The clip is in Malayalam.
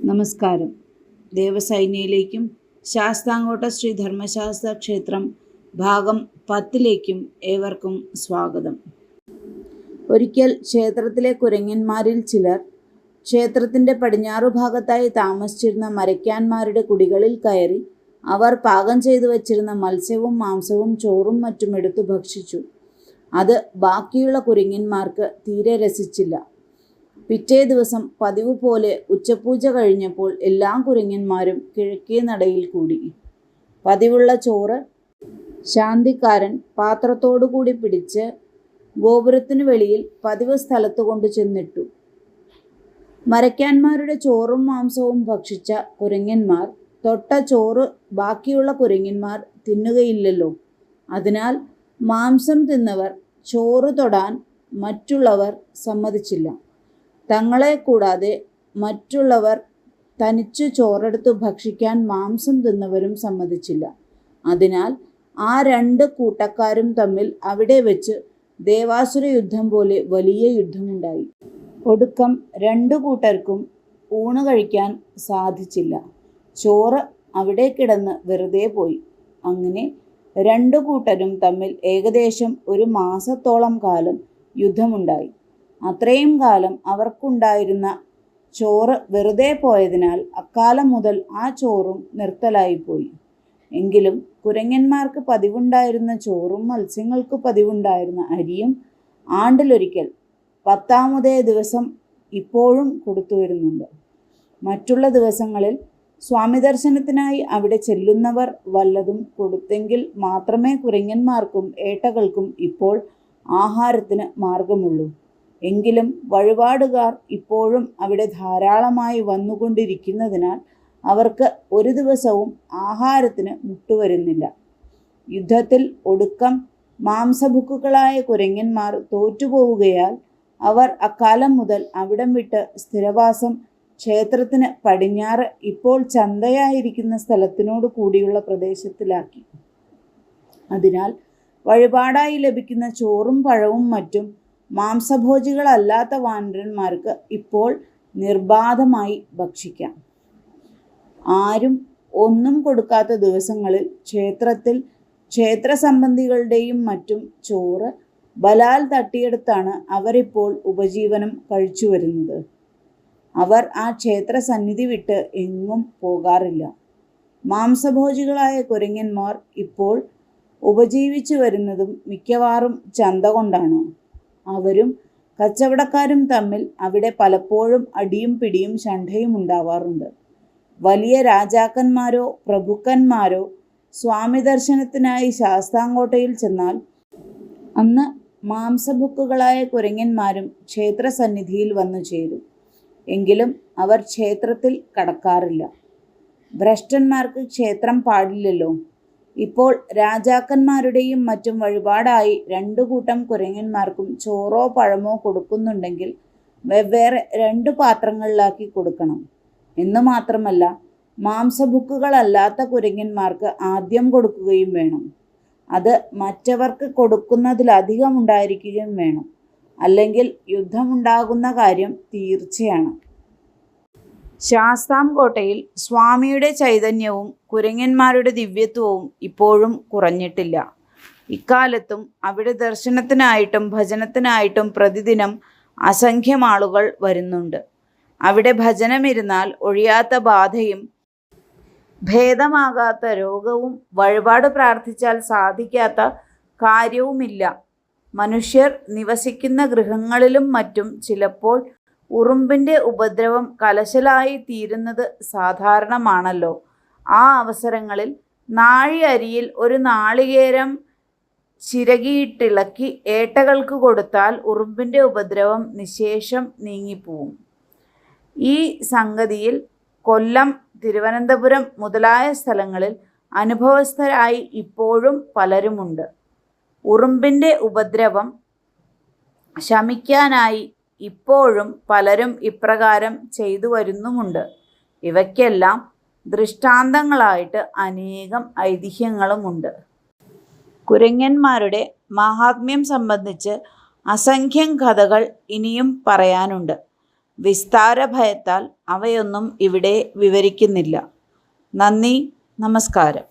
നമസ്കാരം. ദേവസൈന്യയിലേക്കും ശാസ്താംകോട്ട ശ്രീ ധർമ്മശാസ്ത്ര ക്ഷേത്രം ഭാഗം 10ലേക്കും ഏവർക്കും സ്വാഗതം. ഒരിക്കൽ ക്ഷേത്രത്തിലെ കുരങ്ങന്മാരിൽ ചിലർ ക്ഷേത്രത്തിൻ്റെ പടിഞ്ഞാറു ഭാഗത്തായി താമസിച്ചിരുന്ന മരയ്ക്കാന്മാരുടെ കുടികളിൽ കയറി അവർ പാകം ചെയ്തു വച്ചിരുന്ന മത്സ്യവും മാംസവും ചോറും മറ്റും എടുത്തു ഭക്ഷിച്ചു. അത് ബാക്കിയുള്ള കുരങ്ങന്മാർക്ക് തീരെ രസിച്ചില്ല. പിറ്റേ ദിവസം പതിവ് പോലെ ഉച്ചപൂജ കഴിഞ്ഞപ്പോൾ എല്ലാ കുരങ്ങന്മാരും കിഴക്കേ നടയിൽ കൂടി. പതിവുള്ള ചോറ് ശാന്തിക്കാരൻ പാത്രത്തോടുകൂടി പിടിച്ച് ഗോപുരത്തിനു വെളിയിൽ പതിവ് സ്ഥലത്ത് കൊണ്ടു ചെന്നിട്ടു. മരയ്ക്കാന്മാരുടെ ചോറും മാംസവും ഭക്ഷിച്ച കുരങ്ങന്മാർ തൊട്ട ചോറ് ബാക്കിയുള്ള കുരങ്ങന്മാർ തിന്നുകയില്ലല്ലോ. അതിനാൽ മാംസം തിന്നവർ ചോറ് തൊടാൻ മറ്റുള്ളവർ സമ്മതിച്ചില്ല. തങ്ങളെ കൂടാതെ മറ്റുള്ളവർ തനിച്ചു ചോറെടുത്ത് ഭക്ഷിക്കാൻ മാംസം തിന്നവരും സമ്മതിച്ചില്ല. അതിനാൽ ആ രണ്ട് കൂട്ടക്കാരും തമ്മിൽ അവിടെ വെച്ച് ദേവാസുര യുദ്ധം പോലെ വലിയ യുദ്ധമുണ്ടായി. ഒടുക്കം രണ്ടു കൂട്ടർക്കും ഊണ് കഴിക്കാൻ സാധിച്ചില്ല. ചോറ് അവിടെ കിടന്ന് വെറുതെ പോയി. അങ്ങനെ രണ്ടു കൂട്ടരും തമ്മിൽ ഏകദേശം 1 മാസത്തോളം കാലം യുദ്ധമുണ്ടായി. അത്രയും കാലം അവർക്കുണ്ടായിരുന്ന ചോറ് വെറുതെ പോയതിനാൽ അക്കാലം മുതൽ ആ ചോറും നിർത്തലായിപ്പോയി. എങ്കിലും കുരങ്ങന്മാർക്ക് പതിവുണ്ടായിരുന്ന ചോറും മത്സ്യങ്ങൾക്ക് പതിവുണ്ടായിരുന്ന അരിയും ആണ്ടിലൊരിക്കൽ 10ാമതേ ദിവസം ഇപ്പോഴും കൊടുത്തു വരുന്നുണ്ട്. മറ്റുള്ള ദിവസങ്ങളിൽ സ്വാമി ദർശനത്തിനായി അവിടെ ചെല്ലുന്നവർ വല്ലതും കൊടുത്തെങ്കിൽ മാത്രമേ കുരങ്ങന്മാർക്കും ഏട്ടകൾക്കും ഇപ്പോൾ ആഹാരത്തിന് മാർഗമുള്ളൂ. എങ്കിലും വഴിപാടുകാർ ഇപ്പോഴും അവിടെ ധാരാളമായി വന്നുകൊണ്ടിരിക്കുന്നതിനാൽ അവർക്ക് ഒരു ദിവസവും ആഹാരത്തിന് മുട്ടുവരുന്നില്ല. യുദ്ധത്തിൽ ഒടുക്കം മാംസഭുക്കുകളായ കുരങ്ങന്മാർ തോറ്റുപോവുകയാൽ അവർ അക്കാലം മുതൽ അവിടം വിട്ട് സ്ഥിരവാസം ക്ഷേത്രത്തിന് പടിഞ്ഞാറ് ഇപ്പോൾ ചന്തയായിരിക്കുന്ന സ്ഥലത്തിനോട് കൂടിയുള്ള പ്രദേശത്തിലാക്കി. അതിനാൽ വഴിപാടായി ലഭിക്കുന്ന ചോറും പഴവും മറ്റും മാംസഭോജികളല്ലാത്ത വാനരന്മാർക്ക് ഇപ്പോൾ നിർബാധമായി ഭക്ഷിക്കാം. ആരും ഒന്നും കൊടുക്കാത്ത ദിവസങ്ങളിൽ ക്ഷേത്രത്തിൽ ക്ഷേത്ര സംബന്ധികളുടെയും മറ്റും ചോറ് ബലാൽ തട്ടിയെടുത്താണ് അവരിപ്പോൾ ഉപജീവനം കഴിച്ചു വരുന്നത്. അവർ ആ ക്ഷേത്ര സന്നിധി വിട്ട് എങ്ങും പോകാറില്ല. മാംസഭോജികളായ കുരങ്ങന്മാർ ഇപ്പോൾ ഉപജീവിച്ചു വരുന്നതും മിക്കവാറും ചന്ത കൊണ്ടാണ്. അവരും കച്ചവടക്കാരും തമ്മിൽ അവിടെ പലപ്പോഴും അടിയും പിടിയും ശണ്ഠയും ഉണ്ടാവാറുണ്ട്. വലിയ രാജാക്കന്മാരോ പ്രഭുക്കന്മാരോ സ്വാമി ദർശനത്തിനായി ശാസ്താംകോട്ടയിൽ ചെന്നാൽ അന്ന് മാംസഭുക്കുകളായ കുരങ്ങന്മാരും ക്ഷേത്രസന്നിധിയിൽ വന്നു ചേരും. എങ്കിലും അവർ ക്ഷേത്രത്തിൽ കടക്കാറില്ല. ഭ്രഷ്ടന്മാർക്ക് ക്ഷേത്രം പാടില്ലല്ലോ. ഇപ്പോൾ രാജാക്കന്മാരുടെയും മറ്റും വഴിപാടായി 2 കൂട്ടം കുരങ്ങന്മാർക്കും ചോറോ പഴമോ കൊടുക്കുന്നുണ്ടെങ്കിൽ വെവ്വേറെ 2 പാത്രങ്ങളിലാക്കി കൊടുക്കണം. എന്ന് മാത്രമല്ല, മാംസഭുക്കുകളല്ലാത്ത കുരങ്ങന്മാർക്ക് ആദ്യം കൊടുക്കുകയും വേണം. അത് മറ്റവർക്ക് കൊടുക്കുന്നതിലധികം ഉണ്ടായിരിക്കുകയും വേണം. അല്ലെങ്കിൽ യുദ്ധമുണ്ടാകുന്ന കാര്യം തീർച്ചയാണ്. ശാസ്താംകോട്ടയിൽ സ്വാമിയുടെ ചൈതന്യവും കുരങ്ങന്മാരുടെ ദിവ്യത്വവും ഇപ്പോഴും കുറഞ്ഞിട്ടില്ല. ഇക്കാലത്തും അവിടെ ദർശനത്തിനായിട്ടും ഭജനത്തിനായിട്ടും പ്രതിദിനം അസംഖ്യം ആളുകൾ വരുന്നുണ്ട്. അവിടെ ഭജനമിരുന്നാൽ ഒഴിയാത്ത ബാധയും ഭേദമാകാത്ത രോഗവും വഴിപാട് പ്രാർത്ഥിച്ചാൽ സാധിക്കാത്ത കാര്യവുമില്ല. മനുഷ്യർ നിവസിക്കുന്ന ഗൃഹങ്ങളിലും മറ്റും ചിലപ്പോൾ ഉറുമ്പിൻ്റെ ഉപദ്രവം കലശലായി തീരുന്നത് സാധാരണമാണല്ലോ. ആ അവസരങ്ങളിൽ നാഴി അരിയിൽ ഒരു നാളികേരം ചിരകിയിട്ടിളക്കി ഏട്ടകൾക്ക് കൊടുത്താൽ ഉറുമ്പിൻ്റെ ഉപദ്രവം നിശേഷം നീങ്ങിപ്പോവും. ഈ സംഗതിയിൽ കൊല്ലം, തിരുവനന്തപുരം മുതലായ സ്ഥലങ്ങളിൽ അനുഭവസ്ഥരായി ഇപ്പോഴും പലരുമുണ്ട്. ഉറുമ്പിൻ്റെ ഉപദ്രവം ശമിക്കാനായി ഇപ്പോഴും പലരും ഇപ്രകാരം ചെയ്തു വരുന്നുമുണ്ട്. ഇവയ്ക്കെല്ലാം ദൃഷ്ടാന്തങ്ങളായിട്ട് അനേകം ഐതിഹ്യങ്ങളുമുണ്ട്. കുരങ്ങന്മാരുടെ മാഹാത്മ്യം സംബന്ധിച്ച് അസംഖ്യം കഥകൾ ഇനിയും പറയാനുണ്ട്. വിസ്താര ഭയത്താൽ അവയൊന്നും ഇവിടെ വിവരിക്കുന്നില്ല. നന്ദി, നമസ്കാരം.